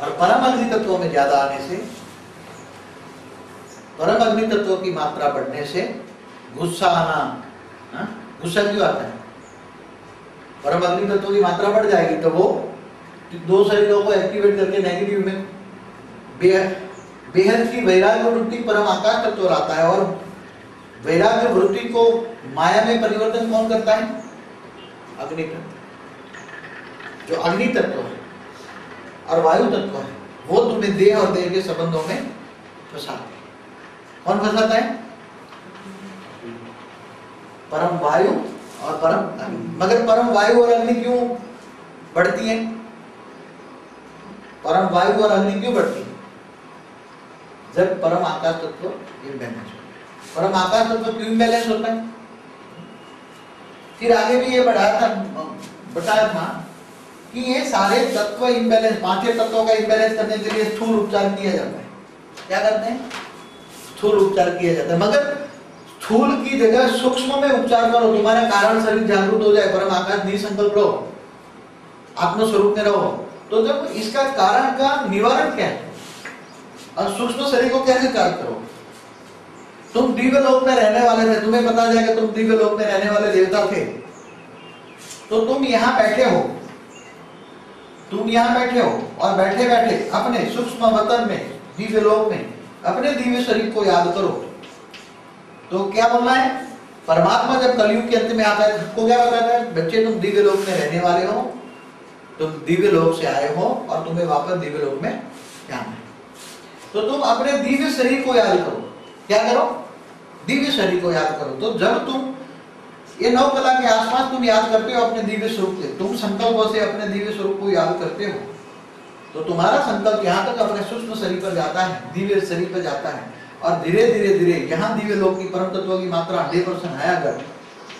और परम अग्नि तत्वों में ज्यादा आने से, परम अग्नि तत्वों की मात्रा बढ़ने से गुस्सा आना, गुस्सा क्यों आता है? परम अग्नि तत्वों की मात्रा बढ़ जाएगी तो वो दो शरीरों को एक्टिवेट करके नेगेटिव में बेहद की वैराग्य वृत्ति परम आकाश तत्व लाता है। और वैराग्य वृत्ति को माया में परिवर्तन कौन करता है? अग्नि तत्व। जो अग्नि तत्व है और वायु तत्व है वो तुम्हें देह और देह के संबंधों में फंसाते हैं। कौन फंसाता है? परम वायु और परम अग्नि। मगर परम वायु और अग्नि क्यों बढ़ती है? परम वायु और अग्नि क्यों बढ़ती है? जब परम आकाश तत्व इम्बैलेंस होता है। परम आकाश तत्व क्यों इम्बैलेंस होता है? फिर आगे भी ये बताया था कि ये सारे तत्व इम्बैलेंस, पांचों तत्वों का इम्बैलेंस करने के लिए स्थूल उपचार किया जाता है। क्या करते हैं? स्थूल उपचार किया जाता है। मगर स्थूल की जगह सूक्ष्म में उपचार करो, तुम्हारा कारण शरीर जागरूक हो जाए, परम आकाश निसंकल्प रहो, आत्मस्वरूप में रहो। तो जब इसका कारण का निवारण क्या है और सूक्ष्म शरीर को कैसे कार्य करो? तुम दिव्य लोक में रहने वाले थे, तुम्हें पता जाएगा तुम दिव्य लोक में रहने वाले देवता थे, तो तुम यहाँ बैठे हो, तुम यहाँ बैठे हो और बैठे बैठे अपने सूक्ष्म वतन में, दिव्य लोक में अपने दिव्य शरीर को याद करो। तो क्या बोलना है? परमात्मा जब कलयुग के अंत में आता है सबको क्या बताता है? बच्चे तुम दिव्य लोक में रहने वाले हो, तुम दिव्य लोक से आए हो और तुम्हें वापस दिव्य लोक में जाना है। तो तुम अपने दिव्य शरीर को याद करो। क्या करो? दिव्य शरीर को याद करो। तो जब तुम ये 9 कला के आसपास तुम याद करते हो अपने दिव्य स्वरूप से, तुम संकल्प से अपने दिव्य स्वरूप को याद करते हो, तो तुम्हारा संकल्प यहाँ तक अपने सूक्ष्म शरीर पर जाता है, दिव्य शरीर पर जाता है। और धीरे धीरे धीरे यहाँ दिव्य लोक की परम तत्वों की मात्रा 100% है, अगर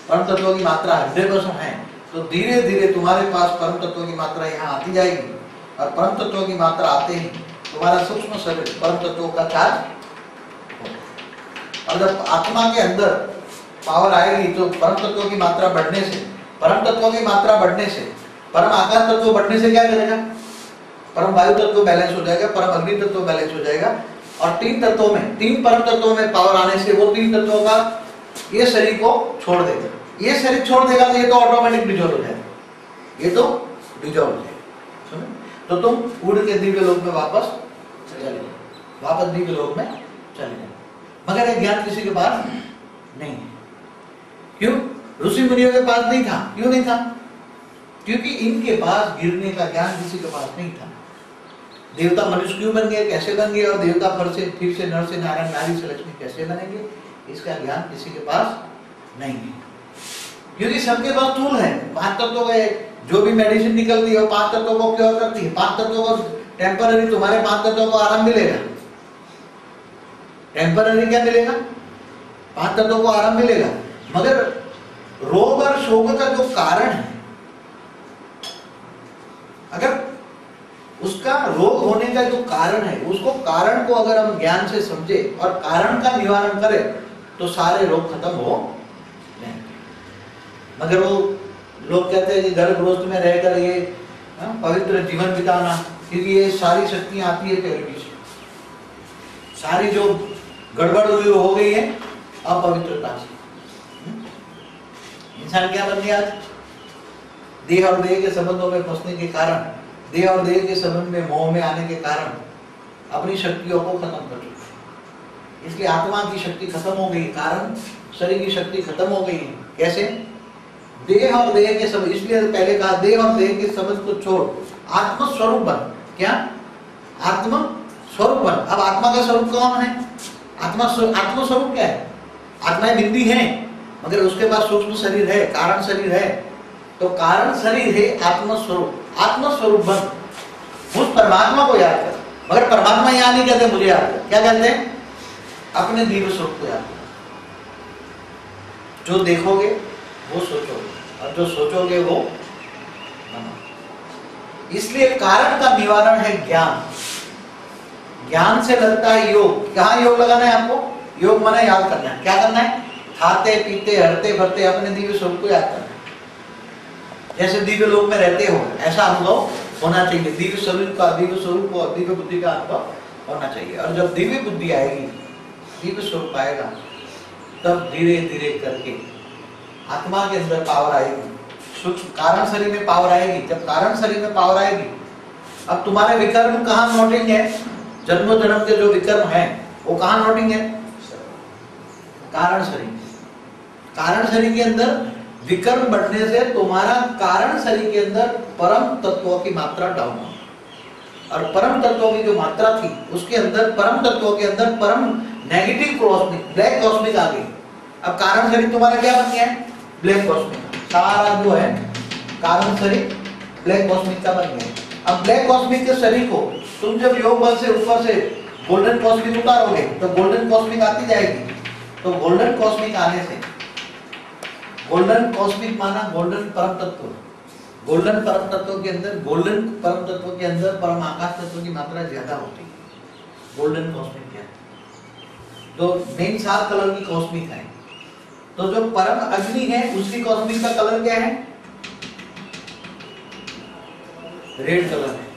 परम तत्वों की मात्रा 100% है तो धीरे धीरे तुम्हारे पास परम तत्वों की मात्रा यहाँ आती जाएगी। और परम तत्वों की मात्रा आते ही तुम्हारा सूक्ष्म शरीर परम तत्वों का चार्ज होगा। और जब आत्मा के अंदर पावर आएगी तो परम तत्वों की मात्रा बढ़ने से, परम तत्वों की मात्रा बढ़ने से, परम आकाश तत्व बढ़ने से क्या करेगा? परम वायु तत्व बैलेंस हो जाएगा, परम अग्नि तत्व बैलेंस हो जाएगा। और 3 तत्वों में, 3 परम तत्वों में पावर आने से वो 3 तत्वों का ये शरीर को छोड़ देगा। ये शरीर छोड़ देगा तो ये तो ऑटोमेटिक डिजॉल्व हो जाएगा, ये तो डिजॉल्व हो जाएगा। तो तुम उड़ के दिव्य लोक में वापस चले जाओ, वापस दिव्य लोक में चले जाओ। मगर ये ज्ञान किसी के पास नहीं है। क्यों? ऋषि मुनियों के पास नहीं था। क्यों नहीं था? क्योंकि इनके पास गिरने का ज्ञान किसी के पास नहीं था। देवता मनुष्य क्यों बन गए, कैसे बन गए, और देवता फिर से नर से नारायण, नारी से लक्ष्मी कैसे बनेंगे, इसका ज्ञान किसी के पास नहीं है। क्योंकि सबके पास टूल है। 5 तत्वों का जो भी मेडिसिन निकलती है 5 तत्वों को क्योर करती है। 5 तत्वों को टेम्पररी, तुम्हारे 5 तत्वों को आराम मिलेगा। टेम्पररी क्या मिलेगा? 5 तत्वों को आराम मिलेगा। मगर रोग और शोक का जो कारण है, अगर उसका रोग होने का जो कारण है, उसको कारण को अगर हम ज्ञान से समझे और कारण का निवारण करें तो सारे रोग खत्म हो नहीं। मगर वो लोग कहते हैं कि गर्भ गृहस्थ में रहकर ये पवित्र जीवन बिताना, क्योंकि ये सारी शक्तियां आती है प्योरिटी से, सारी जो गड़बड़ हुई हो गई है अपवित्रता से। इंसान क्या बन गया? देह और देह के संबंधों में फंसने के कारण, देह और देह के संबंध में मोह में आने के कारण अपनी शक्तियों को खत्म कर चुका है। इसलिए आत्मा की शक्ति खत्म हो गई, कारण शरीर की शक्ति खत्म हो गई है। कैसे? देह और देह के संबंध। इसलिए पहले कहा देह और देह के संबंध को छोड़ आत्म स्वरूप बन। क्या? आत्म स्वरूप बन। अब आत्मा का स्वरूप कौन है? आत्म स्वरूप क्या है? आत्मा बिंदी है, मगर उसके पास सूक्ष्म शरीर है, कारण शरीर है। तो कारण शरीर है आत्मस्वरूप। आत्मस्वरूप बन, उस परमात्मा को याद कर। मगर परमात्मा यहाँ नहीं कहते मुझे याद कर, क्या कहते हैं? अपने दिव्य स्वरूप को याद कर। जो देखोगे वो सोचोगे, और जो सोचोगे वो बनाओगे। इसलिए कारण का निवारण है ज्ञान। ज्ञान से लगता है योग। कहाँ योग लगाना है आपको? योग माने याद करना है। क्या करना है? खाते पीते हरते भरते अपने दिव्य स्वरूप को याद करना है। जैसे दिव्य लोक में रहते हो ऐसा अनुभव होना चाहिए, दिव्य शरीर का, दिव्य स्वरूप और दिव्य बुद्धि का अनुभव होना चाहिए। और जब दिव्य बुद्धि आएगी, दिव्य स्वरूप आएगा, तब धीरे धीरे करके आत्मा के अंदर पावर आएगी, सूक्ष्म कारण शरीर में पावर आएगी। जब कारण शरीर में पावर आएगी, अब तुम्हारे विकर्म कहाँ नोटिंग है? जन्मों जन्म के जो विकर्म है वो कहाँ नोटिंग है? कारण शरीर। कारण शरीर के अंदर विकर्म बढ़ने से तुम्हारा कारण शरीर के अंदर परम तत्वों की मात्रा डाउन हो, और परम तत्वों की जो मात्रा थी उसके अंदर, परम तत्वों के अंदर परम नेगेटिव कॉस्मिक, ब्लैक कॉस्मिक आ गई। अब कारण शरीर तुम्हारा क्या बन गया है? Black cosmic. सारा जो है कारण शरीर ब्लैक कॉस्मिक का बन गया। अब ब्लैक कॉस्मिक के शरीर को तुम जब योग बल से ऊपर से गोल्डन कॉस्मिक उतारोगे तो गोल्डन कॉस्मिक आती जाएगी। तो गोल्डन कॉस्मिक आने से, गोल्डन कॉस्मिक माना गोल्डन परम तत्व, गोल्डन परम तत्व के अंदर, गोल्डन परम तत्व के अंदर परम आकाश तत्व की मात्रा ज्यादा होती है। गोल्डन कॉस्मिक क्या है? तो मेन 7 कलर की कॉस्मिक है। तो जो परम अग्नि है उसकी कॉस्मिक का कलर क्या है? रेड कलर है।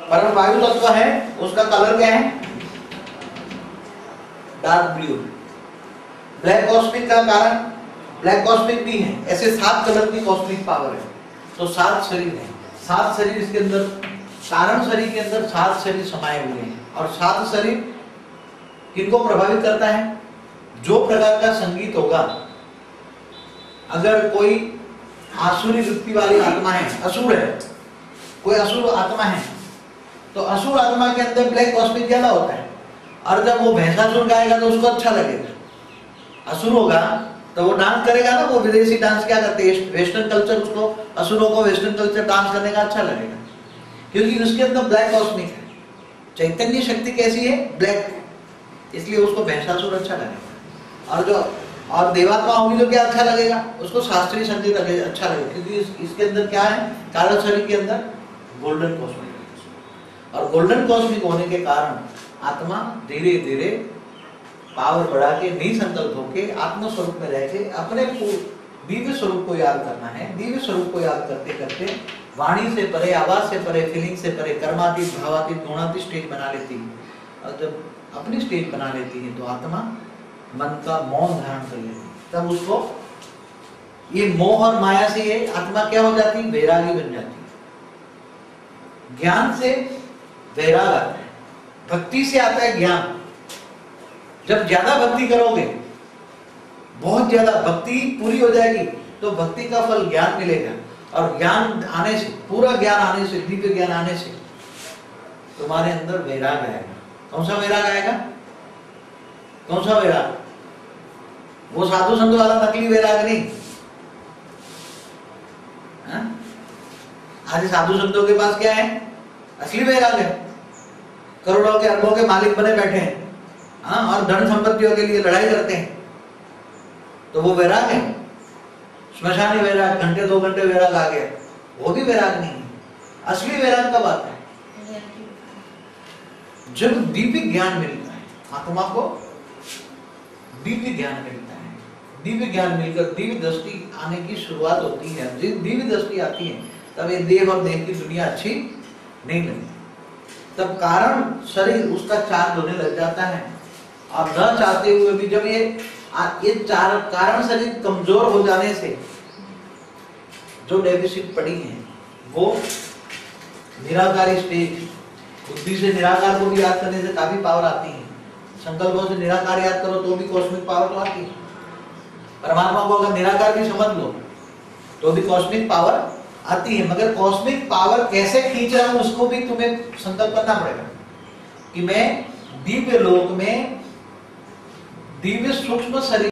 परम वायु तत्व है उसका कलर क्या है? Dark blue. ब्लैक कॉस्मिक का कारण ब्लैक कॉस्मिक भी है। ऐसे 7 कलर की कॉस्मिक पावर है। तो 7 शरीर है, 7 शरीर इसके अंदर, कारण शरीर के अंदर 7 शरीर समाये हुए हैं। और 7 शरीर किनको प्रभावित करता है? जो प्रकार का संगीत होगा, अगर कोई आसुरी वृत्ति वाली आत्मा है, असुर है, कोई असुर आत्मा है, तो असुर आत्मा के अंदर ब्लैक कॉस्मिक ज्यादा होता है। और जब वो भैंसासुर गाएगा तो उसको अच्छा लगेगा। असुर होगा तो वो डांस करेगा ना, वो विदेशी डांस क्या करते हैं, वेस्टर्न कल्चर, उसको असुरों को वेस्टर्न कल्चर डांस करने का अच्छा लगेगा, क्योंकि उसके अंदर ब्लैक कॉस्मिक है। चैतन्य शक्ति कैसी है? ब्लैक, इसलिए उसको भैंसासुर अच्छा लगेगा। और जो और देवात्मा होगी तो क्या अच्छा लगेगा? उसको शास्त्रीय संगीत अच्छा लगेगा, क्योंकि इसके अंदर क्या है? कारण शरीर के अंदर गोल्डन कॉस्मिक। और गोल्डन कॉस्मिक होने के कारण आत्मा धीरे धीरे पावर बढ़ा के, निसंकल्प होके, आत्म स्वरूप में रह के अपने दिव्य स्वरूप को याद करना है। दिव्य स्वरूप को याद करते करते वाणी से परे, आवाज से परे, फीलिंग से परे, कर्मातीत, भावातीत, गुणातीत स्टेज बना लेती है। और जब अपनी स्टेज बना लेती है तो आत्मा मन का मौन धारण कर लेती है। तब उसको ये मोह और माया से ये आत्मा क्या हो जाती है? वैरागी बन जाती है। ज्ञान से वैराग आता है, भक्ति से आता है ज्ञान। जब ज्यादा भक्ति करोगे, बहुत ज्यादा भक्ति पूरी हो जाएगी, तो भक्ति का फल ज्ञान मिलेगा। और ज्ञान आने से, पूरा ज्ञान आने से, दिव्य ज्ञान आने से तुम्हारे अंदर वैराग आएगा। कौन सा वैराग आएगा? कौन सा वैराग? वो साधु संत वाला नकली वैराग नहीं। आज साधु संतों के पास क्या है? असली वैराग है। करोड़ों के, अरबों के मालिक बने बैठे हैं, हाँ, और धन संपत्तियों के लिए लड़ाई करते हैं, तो वो वैराग है। श्मशानी वैराग, घंटे 2 घंटे वैराग आ गया, वो भी वैराग नहीं है। असली वैराग कब आता है? जब दिव्य ज्ञान मिलता है, आत्मा को दिव्य ज्ञान मिलता है। दिव्य ज्ञान मिलकर दिव्य दृष्टि आने की शुरुआत होती है। दिव्य दृष्टि आती है तब ये देह और देह की दुनिया अच्छी नहीं लगती। तब कारण शरीर उसका चार्ज होने लग जाता है। आप न चाहते हुए भी जब ये कारण शरीर कमजोर हो जाने से जो डेफिसिट पड़ी है, वो निराकारी स्टेज, बुद्धि से निराकार को भी याद करने से काफी पावर आती है। संकल्पों से निराकार याद करो तो भी कॉस्मिक पावर तो आती है। परमात्मा को अगर निराकार भी समझ लो तो भी कॉस्मिक पावर आती है। मगर कॉस्मिक पावर कैसे खींच रहा हूं उसको भी तुम्हें संकल्प करना पड़ेगा कि मैं दिव्य लोक में दिव्य सूक्ष्म शरीर